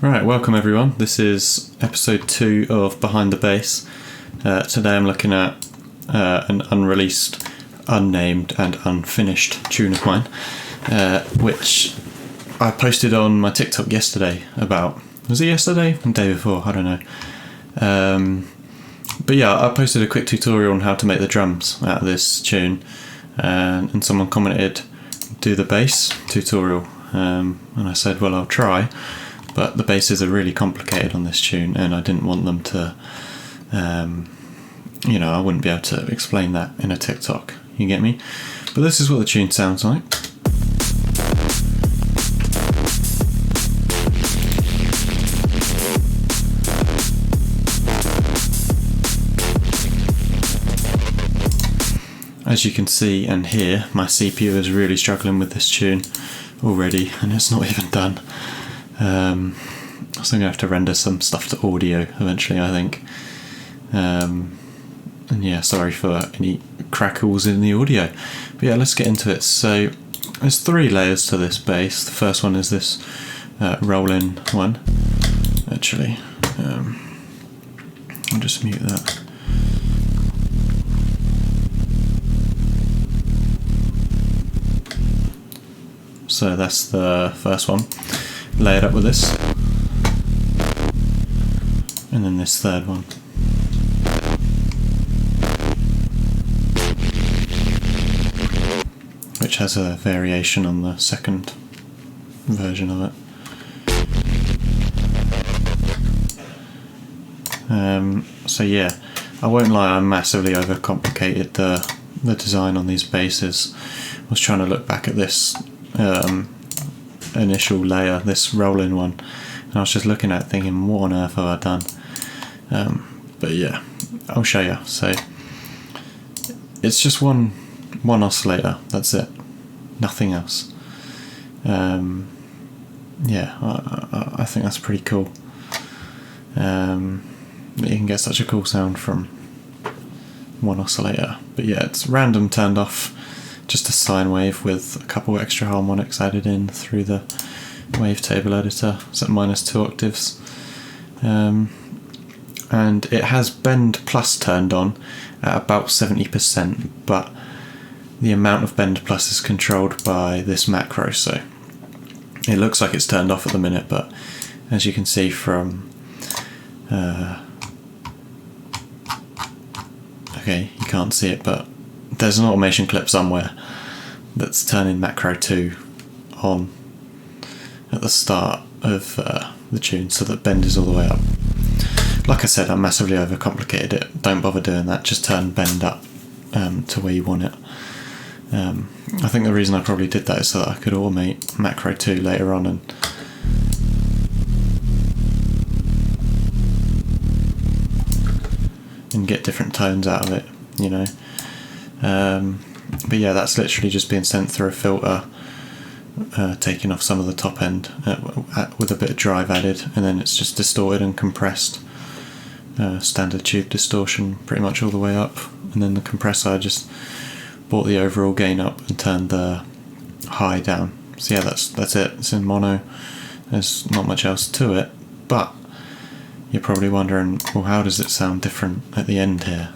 Right, welcome everyone. This is episode 2 of Behind the Bass. Today I'm looking at an unreleased, unnamed and unfinished tune of mine, which I posted on my TikTok yesterday about... Was it yesterday? The day before? I don't know. But yeah, I posted a quick tutorial on how to make the drums out of this tune, and someone commented, do the bass tutorial, and I said, well, I'll try. But the basses are really complicated on this tune, and I didn't want them to, I wouldn't be able to explain that in a TikTok, you get me? But this is what the tune sounds like. As you can see and hear, my CPU is really struggling with this tune already, and it's not even done. So I'm going to have to render some stuff to audio eventually, I think. And yeah, sorry for any crackles in the audio. But yeah, let's get into it. So there's 3 layers to this bass. The first one is this roll-in one. Actually, I'll just mute that. So that's the first one. Layered up with this, and then this third one. Which has a variation on the second version of it. So yeah, I won't lie, I massively overcomplicated the design on these basses. I was trying to look back at this initial layer, this roll-in one, and I was just looking at it thinking, what on earth have I done? But yeah, I'll show you. So it's just one oscillator, that's it, nothing else. Yeah, I think that's pretty cool. You can get such a cool sound from one oscillator. But yeah, it's random turned off, just a sine wave with a couple extra harmonics added in through the wavetable editor. It's at -2 octaves. And it has bend plus turned on at about 70%, but the amount of bend plus is controlled by this macro, so it looks like it's turned off at the minute, but as you can see from okay, you can't see it, but there's an automation clip somewhere that's turning macro 2 on at the start of the tune, so that bend is all the way up. Like I said, I massively overcomplicated it. Don't bother doing that, just turn bend up to where you want it. I think the reason I probably did that is so that I could automate macro 2 later on and get different tones out of it, you know. But yeah, that's literally just being sent through a filter, taking off some of the top end with a bit of drive added, and then it's just distorted and compressed. Standard tube distortion pretty much all the way up, and then the compressor just brought the overall gain up and turned the high down. So yeah, that's it. It's in mono. There's not much else to it, but you're probably wondering, well, how does it sound different at the end here?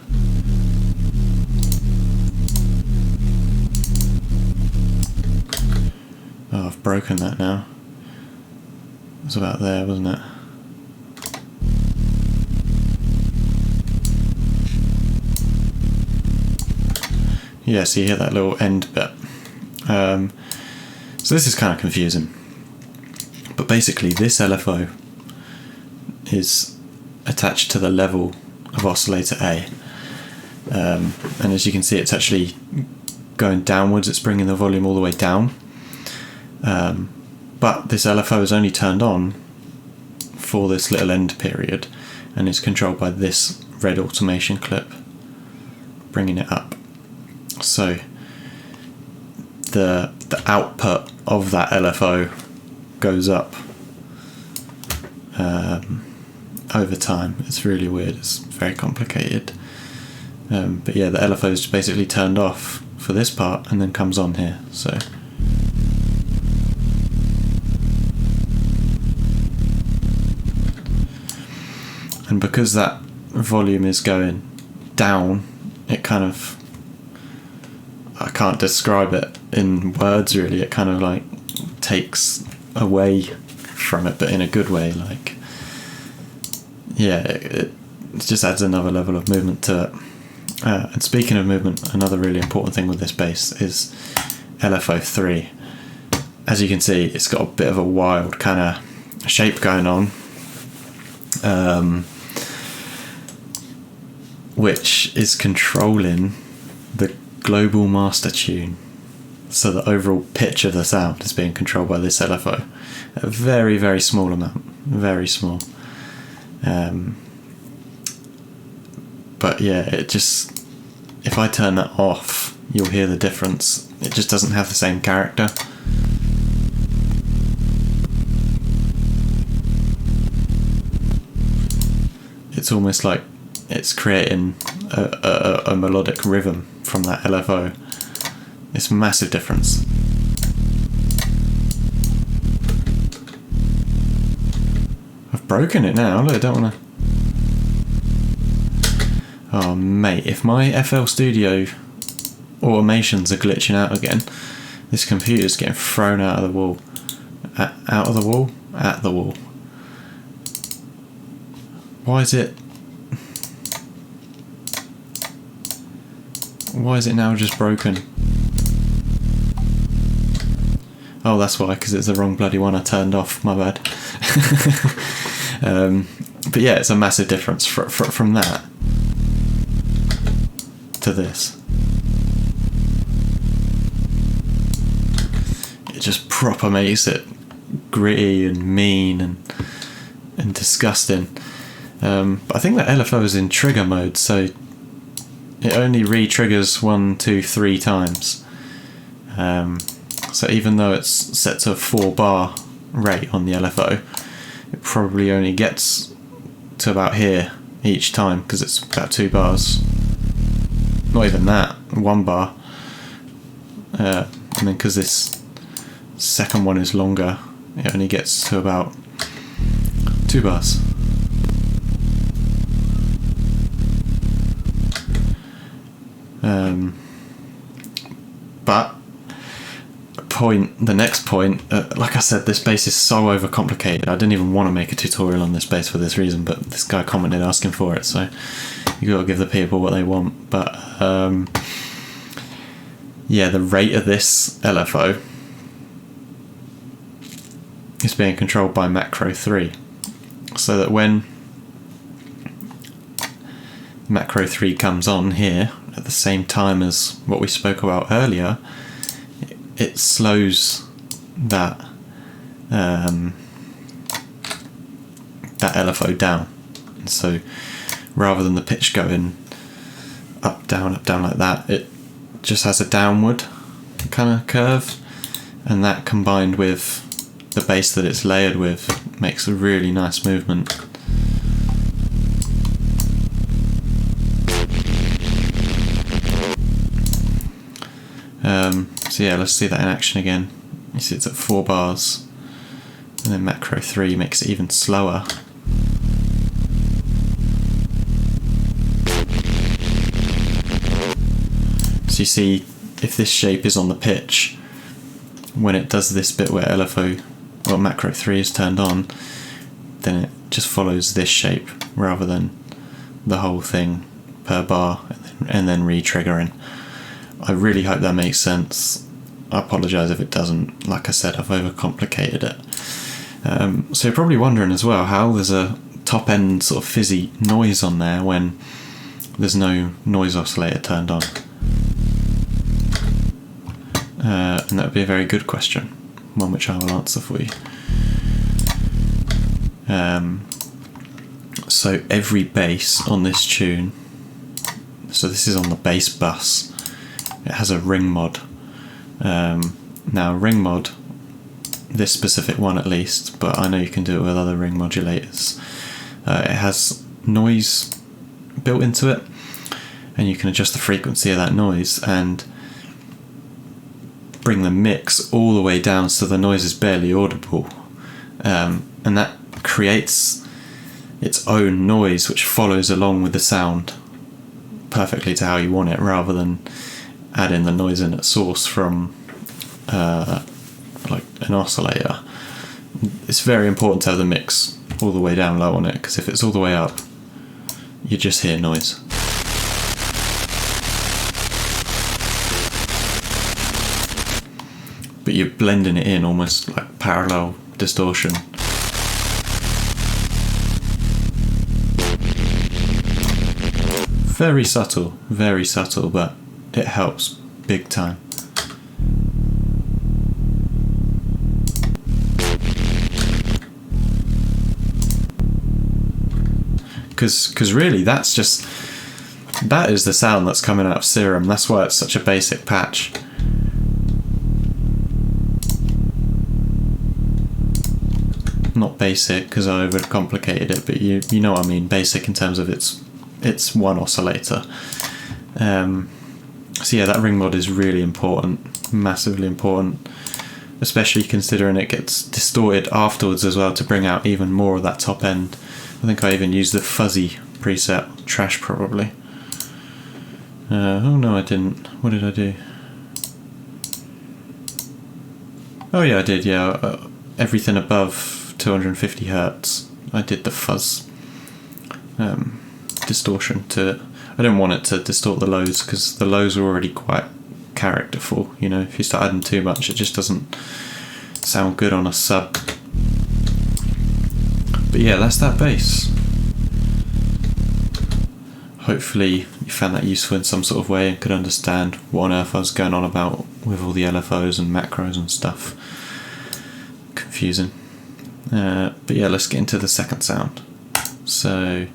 Oh, I've broken that now. It was about there, wasn't it? Yeah, so you hear that little end bit. So this is kind of confusing. But basically this LFO is attached to the level of oscillator A. And as you can see, it's actually going downwards, it's bringing the volume all the way down. But this LFO is only turned on for this little end period, and it's controlled by this red automation clip, bringing it up. So the output of that LFO goes up over time. It's really weird, it's very complicated. But yeah, the LFO is basically turned off for this part and then comes on here. So and because that volume is going down, it kind of, I can't describe it in words really, it kind of like takes away from it, but in a good way. Like, yeah, it just adds another level of movement to it. And speaking of movement, another really important thing with this bass is LFO3. As you can see, it's got a bit of a wild kind of shape going on, which is controlling the global master tune. So the overall pitch of the sound is being controlled by this LFO. A very, very small amount. Very small. But yeah, it just, if I turn that off, you'll hear the difference. It just doesn't have the same character. It's almost like it's creating a melodic rhythm from that LFO. It's a massive difference. I've broken it now, look, I don't want to... Oh mate, if my FL Studio automations are glitching out again, this computer's getting thrown out of the wall. Out of the wall? At the wall. Why is it now just broken? Oh, that's why, because it's the wrong bloody one I turned off, my bad. But yeah, it's a massive difference from that to this. It just proper makes it gritty and mean and disgusting. But I think that LFO is in trigger mode, so it only re-triggers 1, 2, 3 times. So even though it's set to a 4-bar rate on the LFO, it probably only gets to about here each time, because it's about 2 bars. Not even that, 1 bar. And then because this second one is longer, it only gets to about 2 bars. But the next point, like I said, this bass is so overcomplicated. I didn't even want to make a tutorial on this bass for this reason, but this guy commented asking for it, so you got to give the people what they want. But yeah, the rate of this LFO is being controlled by macro 3, so that when macro 3 comes on here at the same time as what we spoke about earlier, it slows that that LFO down. And so rather than the pitch going up down like that, it just has a downward kind of curve, and that combined with the bass that it's layered with makes a really nice movement. So yeah, let's see that in action again. You see it's at 4 bars, and then macro 3 makes it even slower. So you see, if this shape is on the pitch, when it does this bit where LFO, well, macro 3 is turned on, then it just follows this shape rather than the whole thing per bar and then re-triggering. I really hope that makes sense. I apologise if it doesn't. Like I said, I've overcomplicated it. So you're probably wondering as well how there's a top end sort of fizzy noise on there when there's no noise oscillator turned on. And that would be a very good question, one which I will answer for you. So every bass on this tune, so this is on the bass bus, it has a ring mod. Now ring mod, this specific one at least, but I know you can do it with other ring modulators. It has noise built into it, and you can adjust the frequency of that noise and bring the mix all the way down so the noise is barely audible, and that creates, its own noise which follows along with the sound perfectly to how you want it, rather than adding the noise in at source from like an oscillator. It's very important to have the mix all the way down low on it, because if it's all the way up, you just hear noise. But you're blending it in almost like parallel distortion. Very subtle, but it helps big time. Because really that is the sound that's coming out of Serum. That's why it's such a basic patch. Not basic because I overcomplicated it, but you know what I mean. Basic in terms of it's one oscillator. So yeah, that ring mod is really important, massively important, especially considering it gets distorted afterwards as well to bring out even more of that top end. I think I even used the fuzzy preset. Trash probably. Oh no, I didn't. What did I do? Oh yeah, I did. Yeah, everything above 250 hertz. I did the fuzz distortion to it. I didn't want it to distort the lows because the lows are already quite characterful. You know, if you start adding too much, it just doesn't sound good on a sub. But yeah, that's that bass. Hopefully you found that useful in some sort of way and could understand what on earth I was going on about with all the LFOs and macros and stuff. Confusing. But yeah, let's get into the second sound. So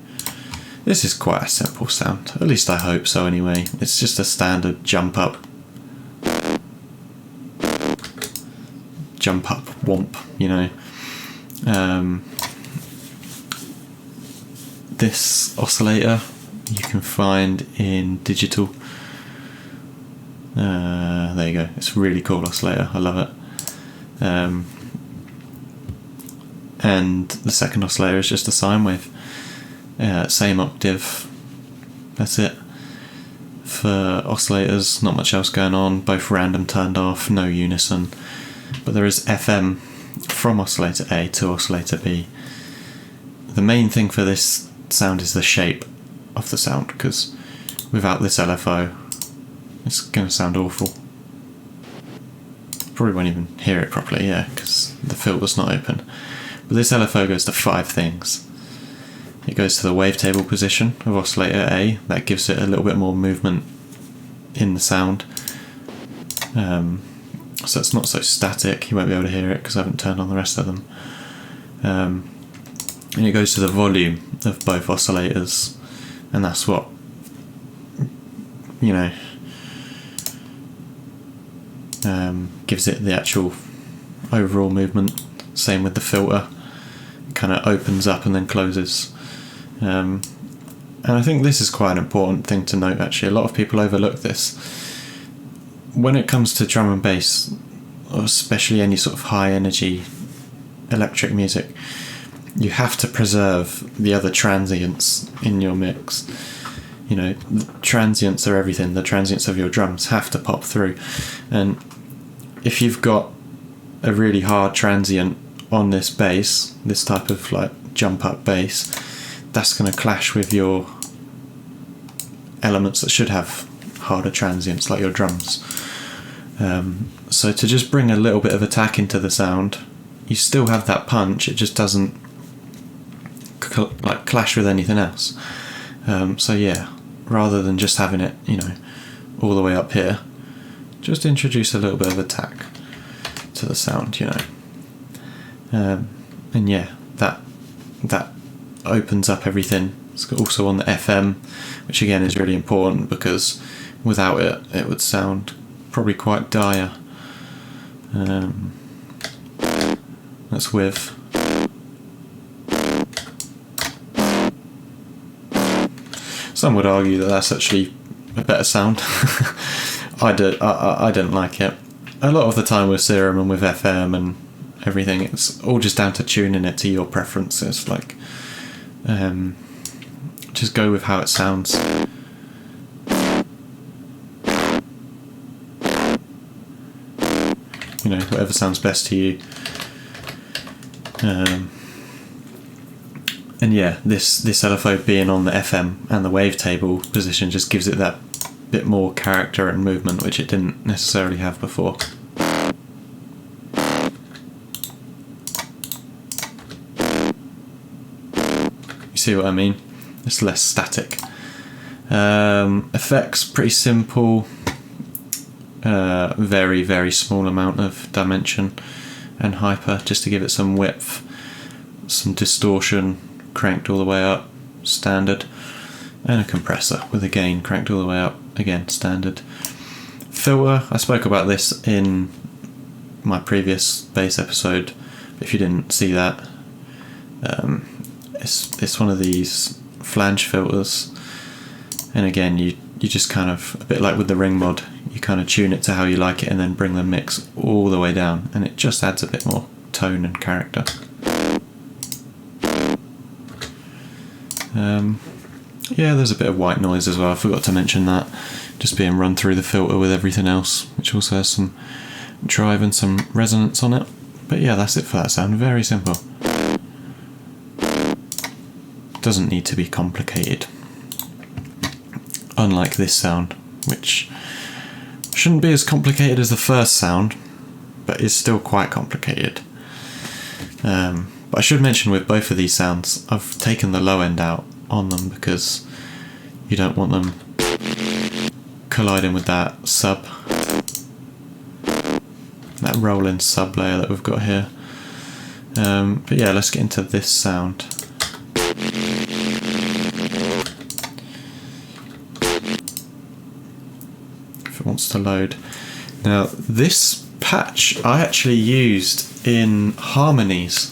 this is quite a simple sound, at least I hope so anyway. It's just a standard jump up womp, you know. This oscillator you can find in digital. There you go. It's a really cool oscillator. I love it. And the second oscillator is just a sine wave. Same octave. That's it. For oscillators, not much else going on. Both random turned off, no unison. But there is FM from oscillator A to oscillator B. The main thing for this sound is the shape of the sound, because without this LFO it's going to sound awful. Probably won't even hear it properly, yeah, because the filter's not open. But this LFO goes to 5 things. It goes to the wavetable position of oscillator A. That gives it a little bit more movement in the sound, so it's not so static. You won't be able to hear it because I haven't turned on the rest of them. And it goes to the volume of both oscillators, and that's what, you know, gives it the actual overall movement. Same with the filter. It kind of opens up and then closes. And I think this is quite an important thing to note actually. A lot of people overlook this. When it comes to drum and bass, or especially any sort of high energy electric music, you have to preserve the other transients in your mix. You know, the transients are everything. The transients of your drums have to pop through. And if you've got a really hard transient on this bass, this type of like jump up bass, that's going to clash with your elements that should have harder transients, like your drums. So to just bring a little bit of attack into the sound, you still have that punch, it just doesn't clash with anything else. So yeah, rather than just having it, you know, all the way up here, just introduce a little bit of attack to the sound, you know. And yeah, that opens up everything. It's also on the FM, which again is really important because without it, it would sound probably quite dire. That's with. Some would argue that that's actually a better sound. I don't like it. A lot of the time with Serum and with FM and everything, it's all just down to tuning it to your preferences. Like, Just go with how it sounds. You know, whatever sounds best to you. And yeah, this LFO being on the FM and the wavetable position just gives it that bit more character and movement, which it didn't necessarily have before. You see what I mean? It's less static. Effects, pretty simple. Very, very small amount of dimension and hyper, just to give it some width, some distortion, cranked all the way up, standard, and a compressor with a gain cranked all the way up, again standard. Filter, I spoke about this in my previous bass episode. If you didn't see that, it's one of these flange filters, and again you just kind of, a bit like with the ring mod, you kind of tune it to how you like it and then bring the mix all the way down, and it just adds a bit more tone and character. Yeah, there's a bit of white noise as well, I forgot to mention that, just being run through the filter with everything else, which also has some drive and some resonance on it. But yeah, that's it for that sound, very simple. Doesn't need to be complicated. Unlike this sound, which shouldn't be as complicated as the first sound, but is still quite complicated. But I should mention with both of these sounds, I've taken the low end out on them because you don't want them colliding with that sub, that rolling sub layer that we've got here. But yeah, let's get into this sound. If it wants to load. Now this patch I actually used in Harmonies,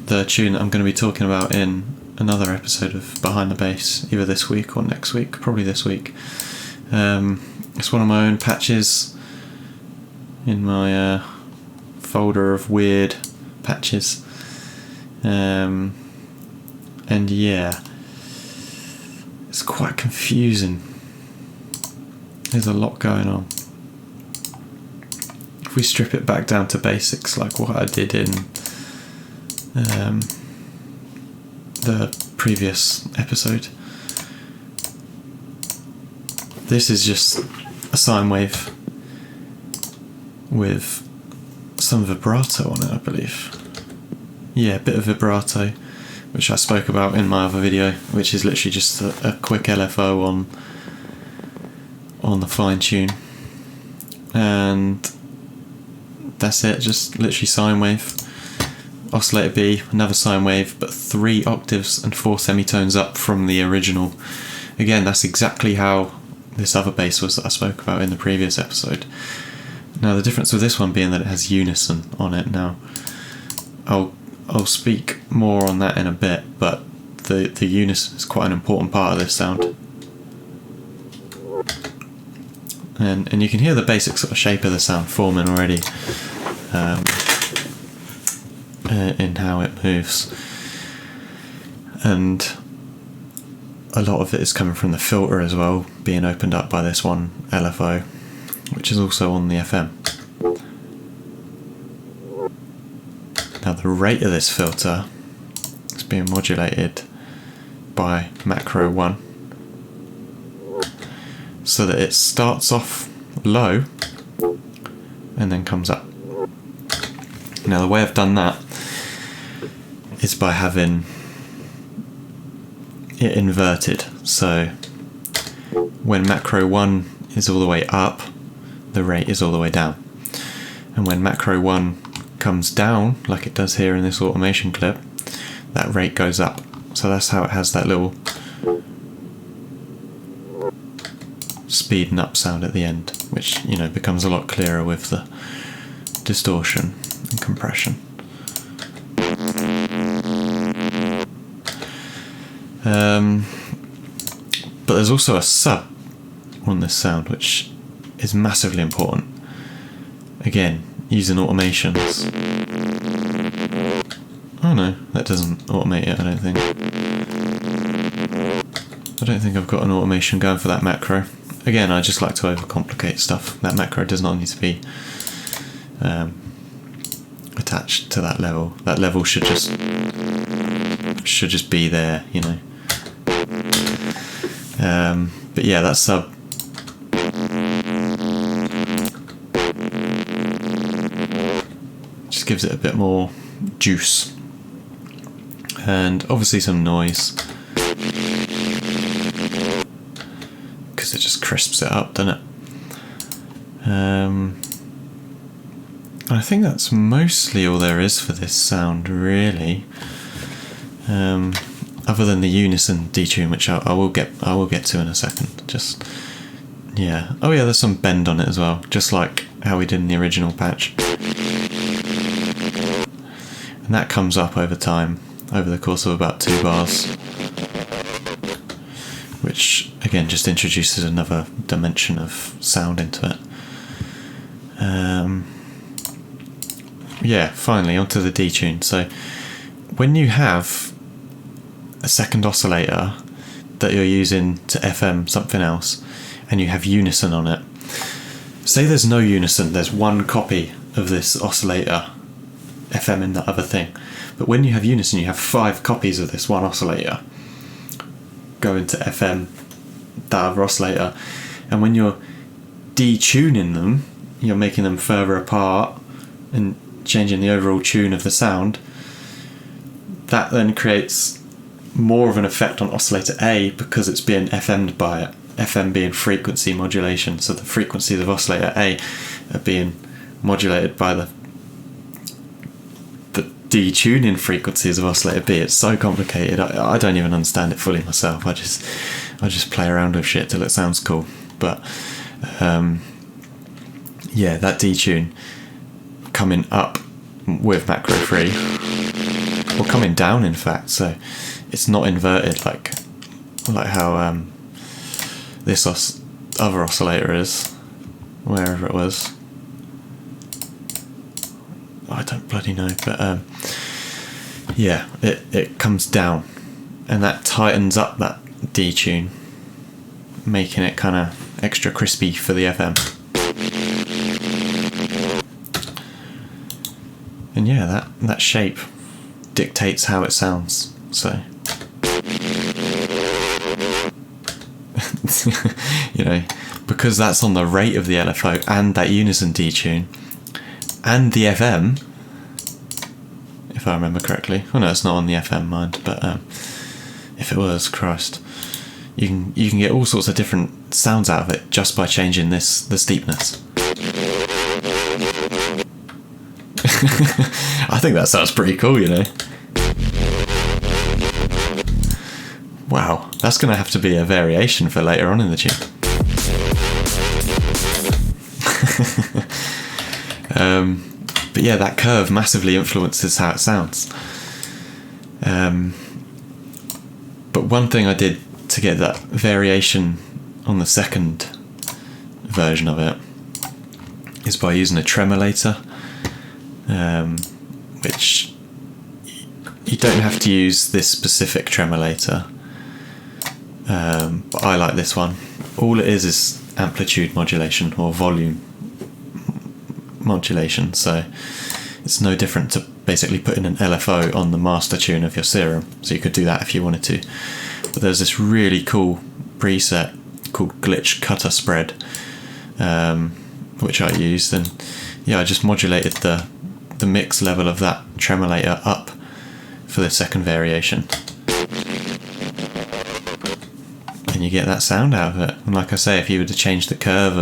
the tune that I'm going to be talking about in another episode of Behind the Bass, either this week or next week, probably this week. It's one of my own patches in my folder of weird patches, and yeah, it's quite confusing. There's a lot going on. If we strip it back down to basics, like what I did in the previous episode, this is just a sine wave with some vibrato on it, I believe. Yeah, a bit of vibrato, which I spoke about in my other video, which is literally just a quick LFO on the fine tune, and that's it. Just literally sine wave, oscillator B, another sine wave, but 3 octaves and 4 semitones up from the original. Again, that's exactly how this other bass was that I spoke about in the previous episode. Now the difference with this one being that it has unison on it. Now I'll speak more on that in a bit, but the unison is quite an important part of this sound. And you can hear the basic sort of shape of the sound forming already, in how it moves, and a lot of it is coming from the filter as well, being opened up by this one LFO, which is also on the FM. Now the rate of this filter is being modulated by macro 1, so that it starts off low and then comes up. Now the way I've done that is by having it inverted, so when macro 1 is all the way up, the rate is all the way down, and when macro 1 comes down, like it does here in this automation clip, that rate goes up. So that's how it has that little speeding up sound at the end, which, you know, becomes a lot clearer with the distortion and compression. But there's also a sub on this sound, which is massively important. Again, using automations. Oh no, that doesn't automate it, I don't think. I don't think I've got an automation going for that macro. Again, I just like to overcomplicate stuff. That macro does not need to be attached to that level. That level should just be there, you know. But yeah, that sub just gives it a bit more juice, and obviously some noise, because it just crisps it up, doesn't it? And I think that's mostly all there is for this sound, really. Other than the unison detune, which I will get to in a second. Just yeah. Oh yeah, there's some bend on it as well, just like how we did in the original patch. And that comes up over time, over the course of about 2 bars, which again just introduces another dimension of sound into it. Yeah, finally onto the detune. So when you have a second oscillator that you're using to FM something else, and you have unison on it, say there's no unison, there's one copy of this oscillator FM in the other thing, but when you have unison you have 5 copies of this one oscillator going to FM that other oscillator, and when you're detuning them, you're making them further apart and changing the overall tune of the sound. That then creates more of an effect on oscillator A because it's being FM'd by it. FM being frequency modulation, so the frequencies of oscillator A are being modulated by the detuning frequencies of oscillator B. It's so complicated. I don't even understand it fully myself. I just play around with shit till it sounds cool. But yeah, that detune coming up with macro 3, or coming down in fact, so it's not inverted like how this other oscillator is, wherever it was. I don't bloody know, but yeah, it comes down, and that tightens up that detune, making it kind of extra crispy for the FM. And yeah, that shape dictates how it sounds. So you know, because that's on the rate of the LFO and that unison detune and the FM, if I remember correctly. Oh no, it's not on the FM, mind, but if it was, Christ, you can get all sorts of different sounds out of it just by changing the steepness. I think that sounds pretty cool, you know. Wow, that's going to have to be a variation for later on in the tune. But yeah, that curve massively influences how it sounds. But one thing I did to get that variation on the second version of it is by using a tremolator, which you don't have to use this specific tremolator, but I like this one. All it is amplitude modulation or volume modulation, so it's no different to basically putting an LFO on the master tune of your Serum, so you could do that if you wanted to. But there's this really cool preset called Glitch Cutter Spread, which I used, and yeah, I just modulated the mix level of that tremolator up for the second variation, and you get that sound out of it. And like I say, if you were to change the curve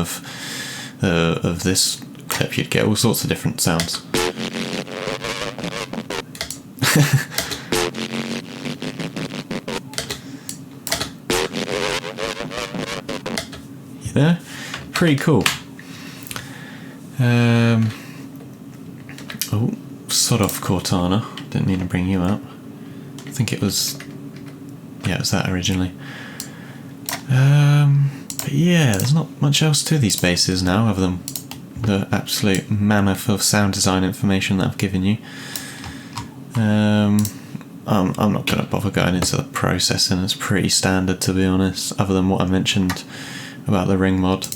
of this clip, you'd get all sorts of different sounds. You know, pretty cool. Oh, sod off Cortana. Didn't mean to bring you up. I think it was that originally. But yeah, there's not much else to these basses now other than the absolute mammoth of sound design information that I've given you. I'm not going to bother going into the processing. It's pretty standard, to be honest, other than what I mentioned about the ring mod,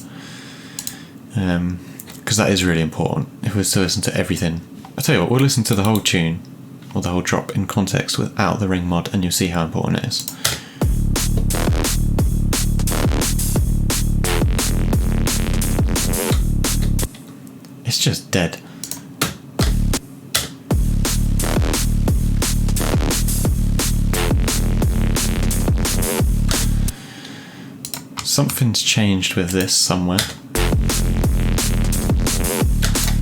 because that is really important. If we were to listen to everything, I tell you what, we'll listen to the whole tune or the whole drop in context without the ring mod, and you'll see how important it is. It's just dead. Something's changed with this somewhere.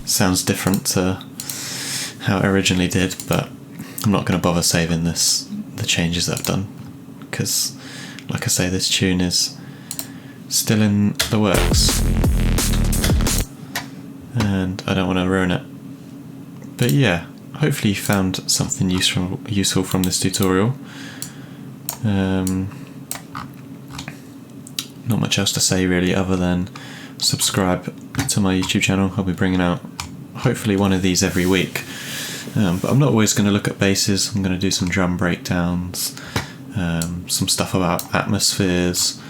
Sounds different to how it originally did, but I'm not going to bother saving the changes that I've done, because, like I say, this tune is still in the works, and I don't want to ruin it. But yeah, hopefully you found something useful from this tutorial. Not much else to say really, other than subscribe to my YouTube channel. I'll be bringing out hopefully one of these every week, but I'm not always going to look at basses. I'm going to do some drum breakdowns, some stuff about atmospheres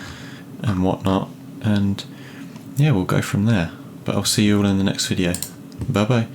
and whatnot, and yeah, we'll go from there. But I'll see you all in the next video. Bye bye.